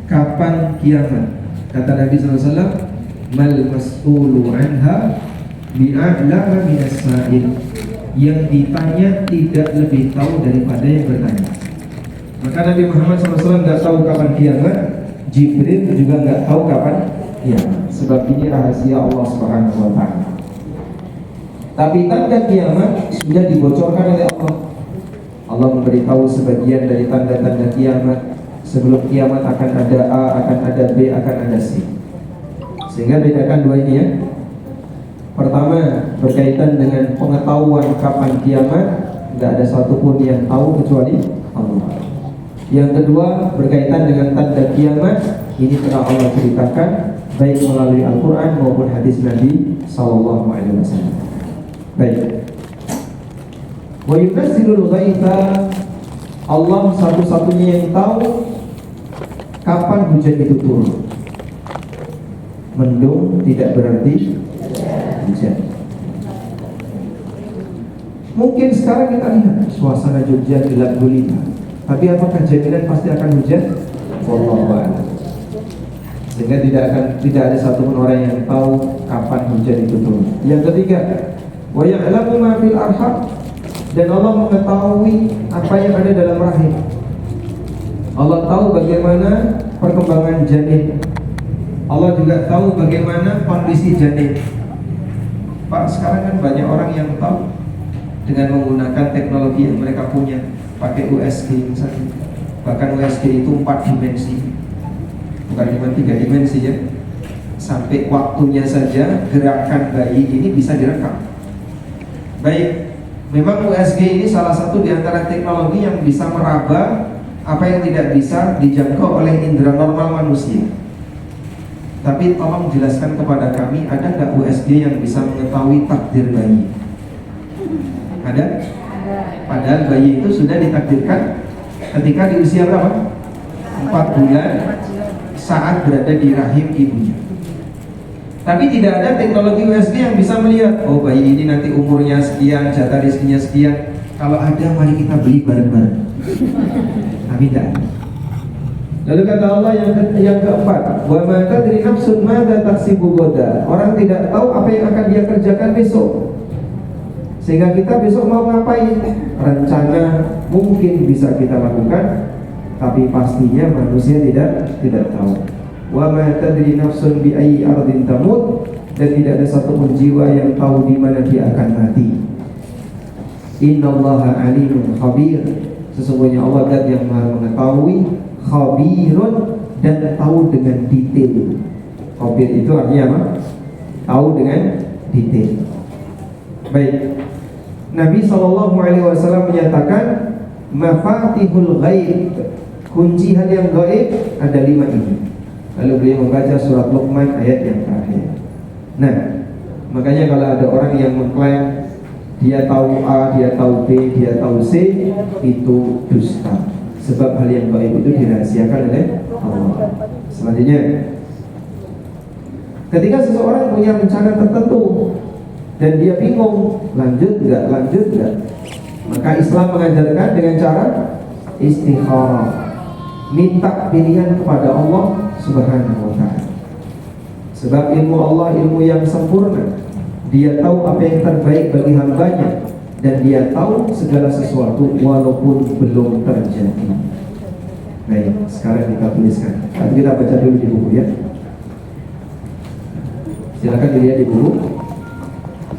kapan kiamat. Kata Nabi SAW, mal mas'ulu anha bi'a'lama minas sa'il. Yang ditanya tidak lebih tahu daripada yang bertanya. Maka Nabi Muhammad SAW nggak tahu kapan kiamat, Jibril juga nggak tahu kapan kiamat. Sebab ini rahasia Allah Subhanahu Wa Taala. Tapi tanda kiamat sudah dibocorkan oleh Allah. Allah memberitahu sebagian dari tanda-tanda kiamat. Sebelum kiamat akan ada A, akan ada B, akan ada C. Sehingga bedakan dua ini ya. Pertama, berkaitan dengan pengetahuan kapan kiamat, tidak ada satupun yang tahu kecuali Allah. Yang kedua, berkaitan dengan tanda kiamat, ini telah Allah ceritakan baik melalui Al-Quran maupun hadis Nabi SAW. Baik. Wa yunazzilul ghaitha, Allah satu-satunya yang tahu kapan hujan itu turun. Mendung tidak berarti hujan. Mungkin sekarang kita lihat suasana Jogja gelap gulita, tapi apakah jaminan pasti akan hujan? Wallahu a'lam. Sehingga tidak ada satupun orang yang tahu kapan hujan itu turun. Yang ketiga, wa ya'lamu ma fil arham, dan Allah mengetahui apa yang ada dalam rahim. Allah tahu bagaimana perkembangan janin. Allah juga tahu bagaimana kondisi janin. Pak, sekarang kan banyak orang yang tahu dengan menggunakan teknologi yang mereka punya, pakai USG misalnya. Bahkan USG itu 4 dimensi, bukan cuma 3 dimensi ya. Sampai waktunya saja gerakan bayi ini bisa direkam. Baik, memang USG ini salah satu di antara teknologi yang bisa meraba apa yang tidak bisa dijangkau oleh indera normal manusia. Tapi tolong jelaskan kepada kami, ada nggak USG yang bisa mengetahui takdir bayi? Ada? Padahal bayi itu sudah ditakdirkan ketika di usia berapa? 4 bulan saat berada di rahim ibunya. Tapi tidak ada teknologi USG yang bisa melihat, oh bayi ini nanti umurnya sekian, jatah rezekinya sekian. Kalau ada, mari kita beli bareng-bareng. Tapi tidak. Lalu kata Allah yang keempat, wa ma tadri nafsun madza taksibu ghadan. Orang tidak tahu apa yang akan dia kerjakan besok. Sehingga kita besok mau ngapain? Rencana mungkin bisa kita lakukan, tapi pastinya manusia tidak tahu. Wa ma tadri nafsun bi ayyi ardin tamut, dan tidak ada satupun jiwa yang tahu di mana dia akan mati. Innallaha alimun khabir. Sesungguhnya Allah zat yang Maha mengetahui, khabirun, dan tahu dengan detail. Khabir itu artinya apa? Tahu dengan detail. Baik. Nabi SAW menyatakan mafatihul ghaib, kunci hal yang gaib ada 5 ini. Lalu beliau membaca surat Luqman ayat yang terakhir. Nah, makanya kalau ada orang yang mengklaim dia tahu A, dia tahu B, dia tahu C, itu dusta. Sebab hal yang gaib itu dirahasiakan oleh Allah. Selanjutnya, ketika seseorang punya rencana tertentu dan dia bingung, lanjut enggak, maka Islam mengajarkan dengan cara istikharah, minta pilihan kepada Allah Subhanahu wa ta'ala. Sebab ilmu Allah ilmu yang sempurna. Dia tahu apa yang terbaik bagi hambanya, dan dia tahu segala sesuatu walaupun belum terjadi. Baik, sekarang kita tuliskan. Nanti kita baca dulu di buku ya. Silakan dilihat di buku.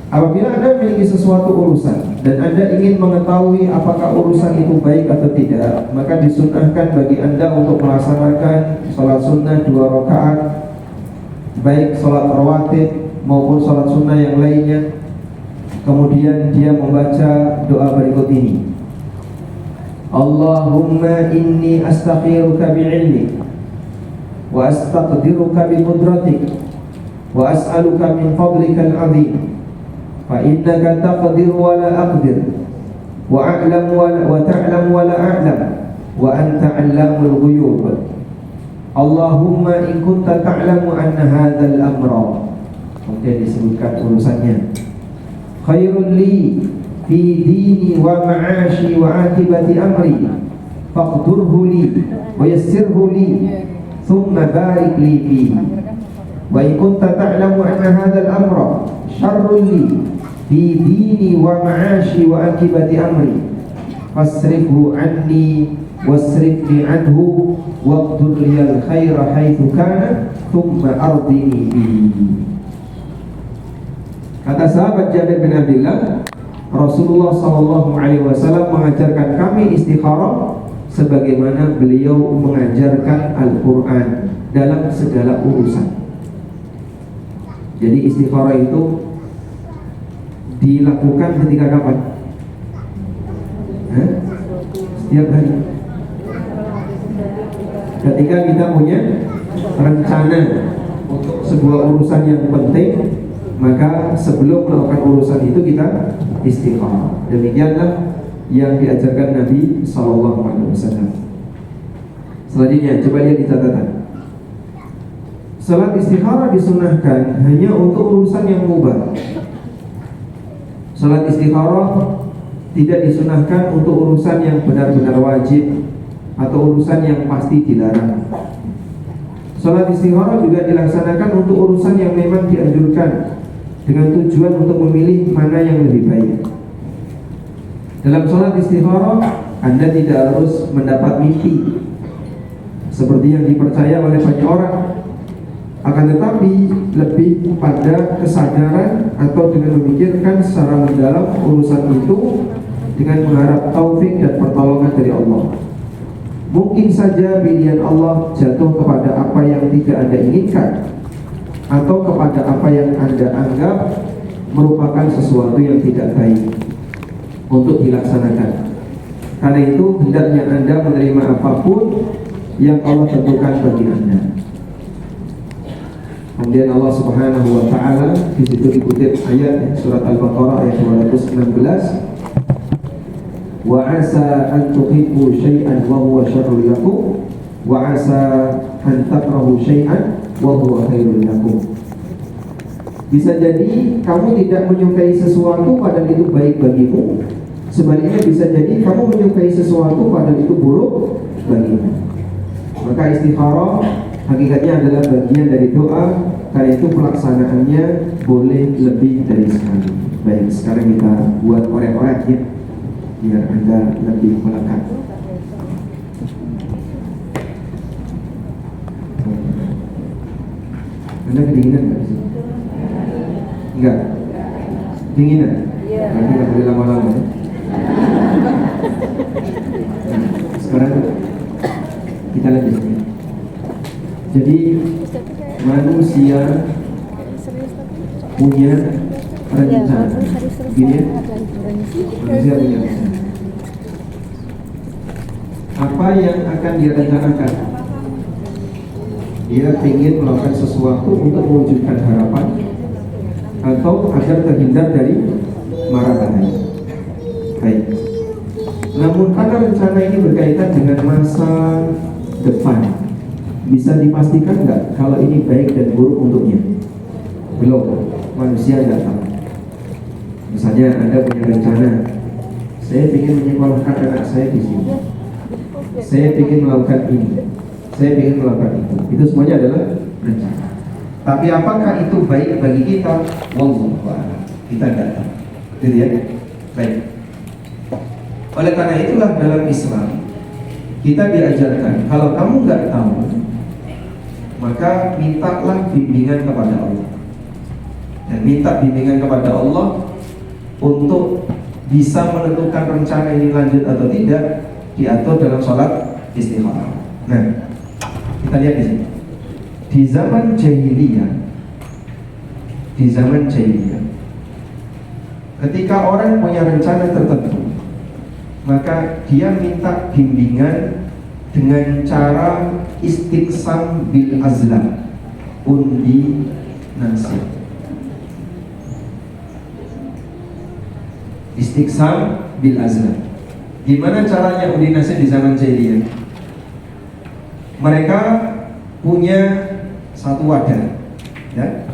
Apabila Anda memiliki sesuatu urusan dan Anda ingin mengetahui apakah urusan itu baik atau tidak, maka disunnahkan bagi Anda untuk melaksanakan sholat sunnah 2 rakaat, baik sholat rawatib maupun sholat sunnah yang lainnya. Kemudian dia membaca doa berikut ini: Allahumma inni astaghfiruka bi'ilmik wa astaqdiruka bi qudratik wa as'aluka min fadlikal azim fa innaka taqdir wa la aqdir wa a'lam wa ta'lam wa la a'lam wa anta 'allamul ghuyub. Allahumma in kunta ta'lamu anna hadzal amra, kemudian disebutkan urusannya, khairul li fi dini wa ma'ashi wa akibati amri faqdurhu li wa yassirhu li thumma barik li fihi wa in kunta ta'lamu anna hadzal amra syarrun li fi dini wa ma'ashi wa akibati amri fasrifhu anni wasrifni anhu waqtur liyal khaira haitsu kana thumma ardini bihi. Kata sahabat Jabir bin Abdullah, Rasulullah SAW mengajarkan kami istikharah sebagaimana beliau mengajarkan Al-Quran dalam segala urusan. Jadi istikharah itu dilakukan ketika kapan? Setiap hari. Ketika kita punya rencana untuk sebuah urusan yang penting, maka sebelum melakukan urusan itu kita istikharah. Demikianlah yang diajarkan Nabi SAW. Selanjutnya, coba lihat di catatan. Salat istikharah disunahkan hanya untuk urusan yang mubah. Salat istikharah tidak disunahkan untuk urusan yang benar-benar wajib atau urusan yang pasti dilarang. Salat istikharah juga dilaksanakan untuk urusan yang memang dianjurkan dengan tujuan untuk memilih mana yang lebih baik. Dalam salat istikharah, Anda tidak harus mendapat mimpi seperti yang dipercaya oleh banyak orang, akan tetapi lebih pada kesadaran atau dengan memikirkan secara mendalam urusan itu dengan mengharap taufik dan pertolongan dari Allah. Mungkin saja pilihan Allah jatuh kepada apa yang tidak Anda inginkan atau kepada apa yang Anda anggap merupakan sesuatu yang tidak baik untuk dilaksanakan. Karena itu hendaknya Anda menerima apapun yang Allah tentukan bagi Anda. Kemudian Allah Subhanahu wa taala di situ dikutip ayat surat Al-Baqarah ayat 216, wa asa an tuhibbu syai'an wa huwa syarrun lakum wa asa an takrahu syai'an wa huwa khairun lakum. Bisa jadi kamu tidak menyukai sesuatu padahal itu baik bagimu. Sebaliknya bisa jadi kamu menyukai sesuatu padahal itu buruk bagimu. Maka istikharah hakikatnya adalah bagian dari doa, karena itu pelaksanaannya boleh lebih dari sekali. Baik, sekarang kita buat orek-orek ya, biar Anda lebih melekat. Anda kedinginan nggak sih? Enggak? Dinginan? Nanti nggak boleh lama-lama ya. Sekarang kita lihat di sini. Jadi manusia punya rencana. Gini ya, manusia punya rencana. Apa yang akan dia rencanakan? Dia ingin melakukan sesuatu untuk mewujudkan harapan atau agar terhindar dari mara bahaya. Baik. Namun karena rencana ini berkaitan dengan masa depan, bisa dipastikan nggak kalau ini baik dan buruk untuknya? Belum, manusia nggak tahu. Misalnya Anda punya rencana, saya ingin menyekolahkan anak saya di sini, saya ingin melakukan ini, saya ingin melakukan itu semuanya adalah rencana. Tapi apakah itu baik bagi kita? Wallahu a'lam. Kita nggak tahu. Gitu ya. Baik. Oleh karena itulah dalam Islam kita diajarkan, kalau kamu nggak tahu, maka mintalah bimbingan kepada Allah. Dan minta bimbingan kepada Allah untuk bisa menentukan rencana ini lanjut atau tidak, diatur dalam sholat istikharah. Nah, kita lihat di sini. Di zaman jahiliyah, ketika orang punya rencana tertentu, maka dia minta bimbingan dengan cara istiqsam bil azlam, undi nasib. Istiqsam bil azlam. Gimana caranya undi nasib di zaman jahiliyah? Mereka punya satu wadah, ya.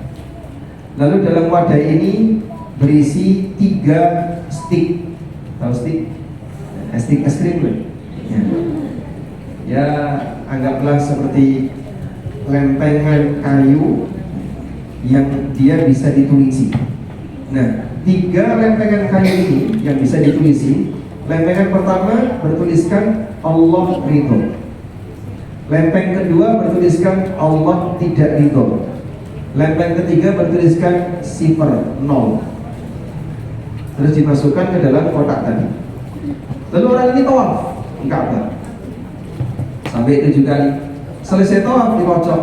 Lalu dalam wadah ini berisi 3 stick. Tahu stick? Stick es krim, ya. Ya, anggaplah seperti lempengan kayu yang dia bisa ditulisi. Nah, 3 lempengan kayu ini yang bisa ditulisi. Lempengan pertama bertuliskan Allah ridho. Lempeng kedua bertuliskan Allah tidak ridho. Lempeng ketiga bertuliskan 0. Terus dimasukkan ke dalam kotak tadi. Lalu orang ini tawaf ke Ka'bah sampai 7 kali. Selesai tawaf dikocok.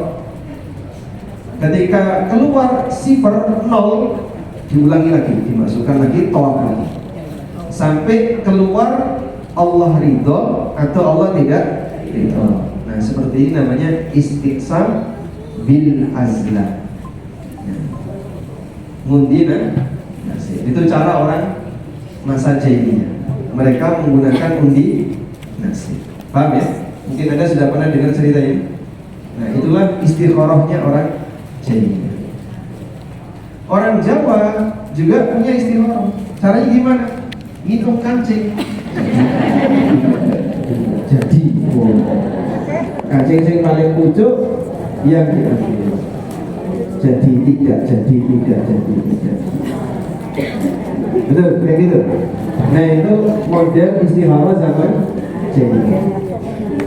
Ketika keluar 0, diulangi lagi, dimasukkan lagi, tawaf lagi. Sampai keluar Allah ridho atau Allah tidak ridho. Nah, seperti ini namanya istiqsam bil azlah. Ngundi nasib. Itu cara orang masa jahiliyah. Mereka menggunakan undi nasib. Paham ya? Mungkin Anda sudah pernah dengar cerita ini. Nah, itulah istikharahnya orang jahiliyah. Orang Jawa juga punya istikharah. Caranya gimana? Ngitung kancing. Jadi, kancing yang paling pucuk yang diambil. Jadi tidak. Betul, kayak gitu. Nah, itu model istikharah zaman jahiliyah.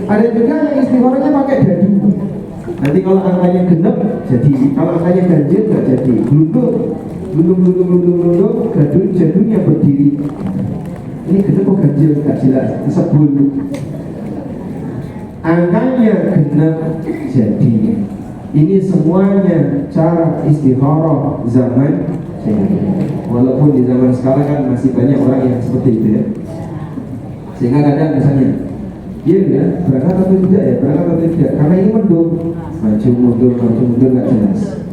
Ada juga yang istikharahnya pakai dadu. Nanti kalau angkanya genep jadi, kalau angkanya ganjil nggak jadi. Glundung, jadunya berdiri. Ini genep kok ganjil nggak jelas, disebut. Angkanya genep jadi. Ini semuanya cara istikharah zaman jahiliyah. Walaupun di zaman sekarang kan masih banyak orang yang seperti itu ya. Sehingga kadang misalnya, ya berangkat atau tidak, karena ini mendung, maju mundur nggak jelas.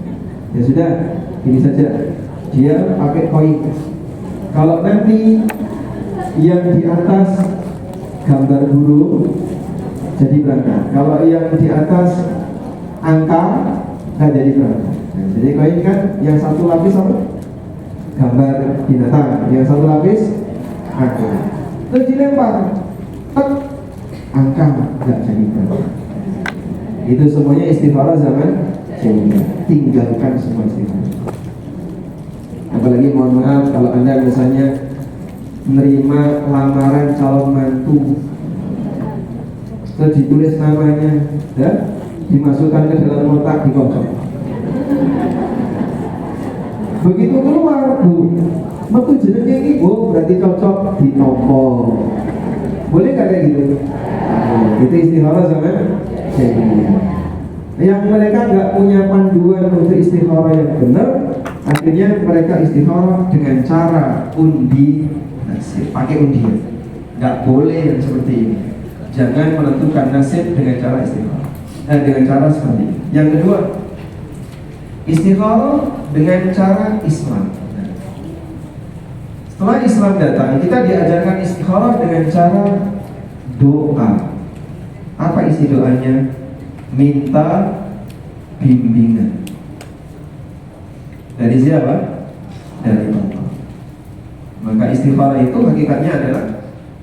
Ya sudah, ini saja. Dia pakai koin. Kalau nanti yang di atas gambar guru jadi berangkat. Kalau yang di atas angka nggak jadi berangkat. Nah, jadi koin kan yang satu lapis apa? Gambar binatang, yang satu lapis angka. Terus dilempar, angka nggak jadi berangkat. Itu semuanya istikharah zaman jahiliyah. Tinggalkan semua istikharah. Apalagi mohon maaf kalau Anda misalnya menerima lamaran calon mantu, terus ditulis namanya, ya, dimasukkan ke dalam kotak, dikocok. Begitu keluar, metu jenenge iki, berarti cocok ditompol. Boleh nggak kayak gitu? Itu istikharah zaman jahiliyah. Yang mereka nggak punya panduan untuk istikharah yang benar, akhirnya mereka istikharah dengan cara undi nasib, pakai undian. Nggak boleh yang seperti ini. Jangan menentukan nasib dengan cara istikharah. Dengan cara seperti ini. Yang kedua, istikharah dengan cara Islam. Setelah Islam datang, kita diajarkan istikharah dengan cara doa. Apa isi doanya? Minta bimbingan. Dari siapa? Dari Allah. Maka istikharah itu hakikatnya adalah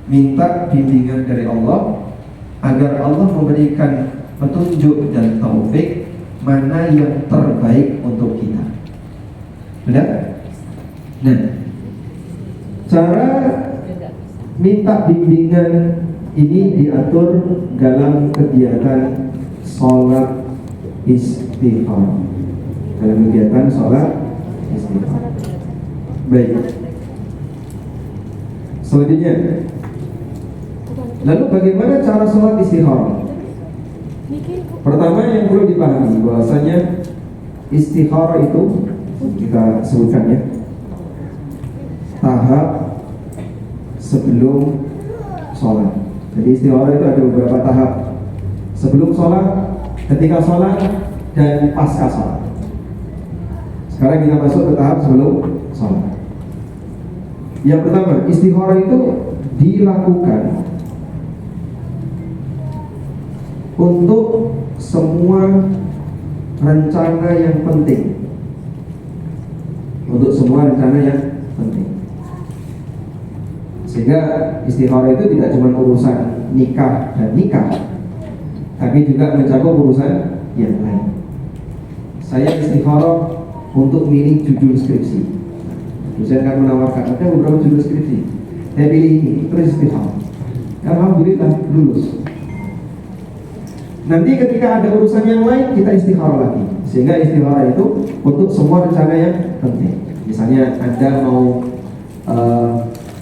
minta bimbingan dari Allah agar Allah memberikan petunjuk dan taufik mana yang terbaik untuk kita. Benar? Nah, cara minta bimbingan ini diatur dalam kegiatan sholat istikharah. Dalam kegiatan sholat istikharah. Baik. Selanjutnya, lalu bagaimana cara sholat istikharah? Pertama yang perlu dipahami bahwasanya istikharah itu kita sebutkan ya, tahap sebelum sholat. Jadi istikharah itu ada beberapa tahap. Sebelum sholat, ketika sholat, dan pasca sholat. Sekarang kita masuk ke tahap sebelum sholat. Yang pertama, istikharah itu dilakukan untuk semua rencana yang penting. Untuk semua rencana yang penting. Sehingga istikharah itu tidak cuma urusan nikah dan nikah, tapi juga mencakup urusan yang lain. Saya istikharah untuk milih judul skripsi. Dosen kan menawarkan ada beberapa judul skripsi, saya pilih ini, terus istikharah. Alhamdulillah lulus. Nanti ketika ada urusan yang lain kita istikharah lagi. Sehingga istikharah itu untuk semua rencana yang penting. Misalnya Anda mau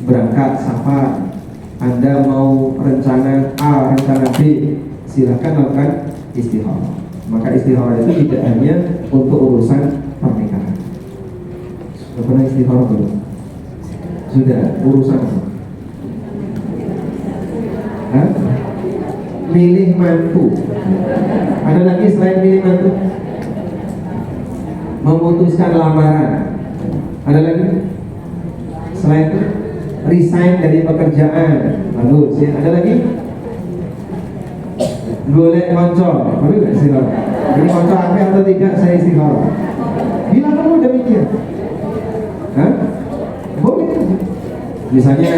berangkat safar, Anda mau rencana A, rencana B, silakan lakukan istikharah. Maka istikharah itu tidak hanya untuk urusan pernikahan. Sudah pernah istikharah belum? Sudah, urusan apa? Hah? Milih mantu. Ada lagi selain milih mantu? Memutuskan lamaran. Ada lagi? Selain itu resign dari pekerjaan. Bagus ya. Ada lagi? Golek konco. Boleh nggak istikharah? Ini konco apa atau tidak saya istikharah? Bila kamu demikian? Hah? Boleh. Misalnya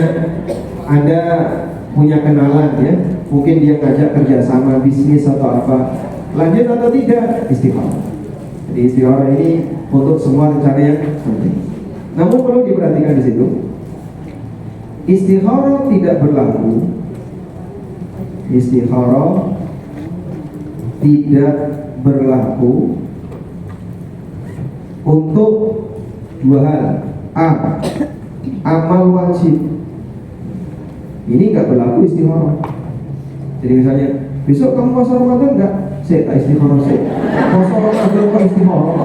Anda punya kenalan ya, mungkin dia ngajak kerjasama bisnis atau apa, lanjut atau tidak, istikharah. Jadi istikharah ini untuk semua rencana yang penting. Namun perlu diperhatikan di situ, istikharah tidak berlaku. Istikharah tidak berlaku untuk dua hal. A, amal wajib. Ini nggak berlaku istikharah. Jadi misalnya besok kamu puasa Ramadan nggak? Saya tak istikharah saya. Puasa Ramadan kok istikharah?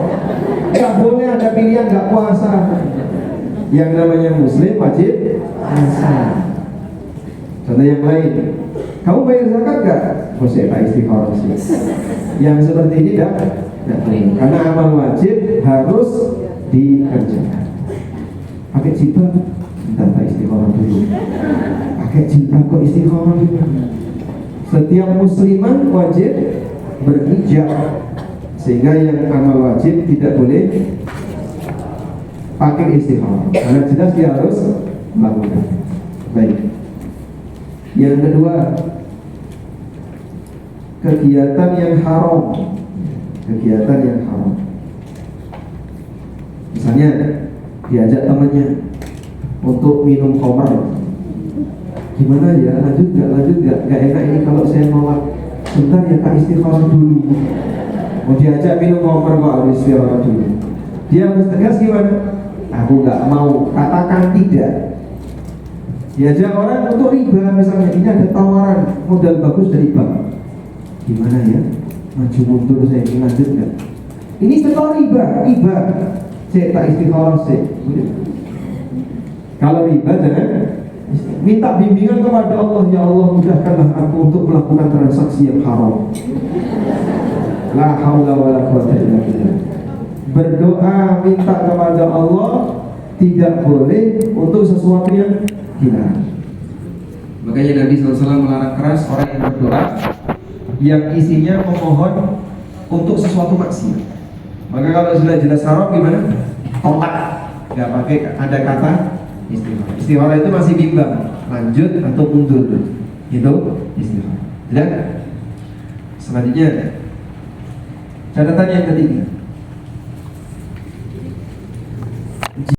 Nggak boleh ada pilihan nggak puasa. Yang namanya Muslim wajib puasa. Contoh yang lain, kamu bayar zakat nggak? Oh saya tak istikharah sih. Yang seperti ini tidak boleh. Karena amal wajib harus dikerjakan. Pakai jilbab, entah tak istikharah dulu. Pakai jilbab kok istikharah dulu. Setiap musliman wajib berhijab, sehingga yang amal wajib tidak boleh pakai istikharah, karena jelas dia harus melakukan. Baik. Yang kedua, kegiatan yang haram. Kegiatan yang haram. Misalnya diajak temannya untuk minum khamr. Gimana ya, lanjut nggak enak ini kalau saya nolak. Sebentar ya kak, istikharah dulu. Mau diajak minum khamr kok harus istikharah dulu. Dia harus tegas gimana? Aku nggak mau, katakan tidak. Diajak orang untuk riba misalnya, ini ada tawaran modal bagus dari bank. Gimana ya, maju mundur saya ini, lanjut nggak? Ini betul riba. Saya tak istikharah saya. Kalau riba jangan. Minta bimbingan kepada Allah, ya Allah mudahkanlah aku untuk melakukan transaksi yang haram. La haula wala quwwata illa billah. Berdoa minta kepada Allah, tidak boleh untuk sesuatu yang dilarang. Makanya Nabi SAW melarang keras orang yang berdoa yang isinya memohon untuk sesuatu maksiat. Maka kalau sudah jelas haram gimana? Tolak. Gak pakai ada kata istikharah. Istikharah itu masih bimbang, lanjut atau mundur. Itu istikharah. Dan selanjutnya catatan yang ketiga,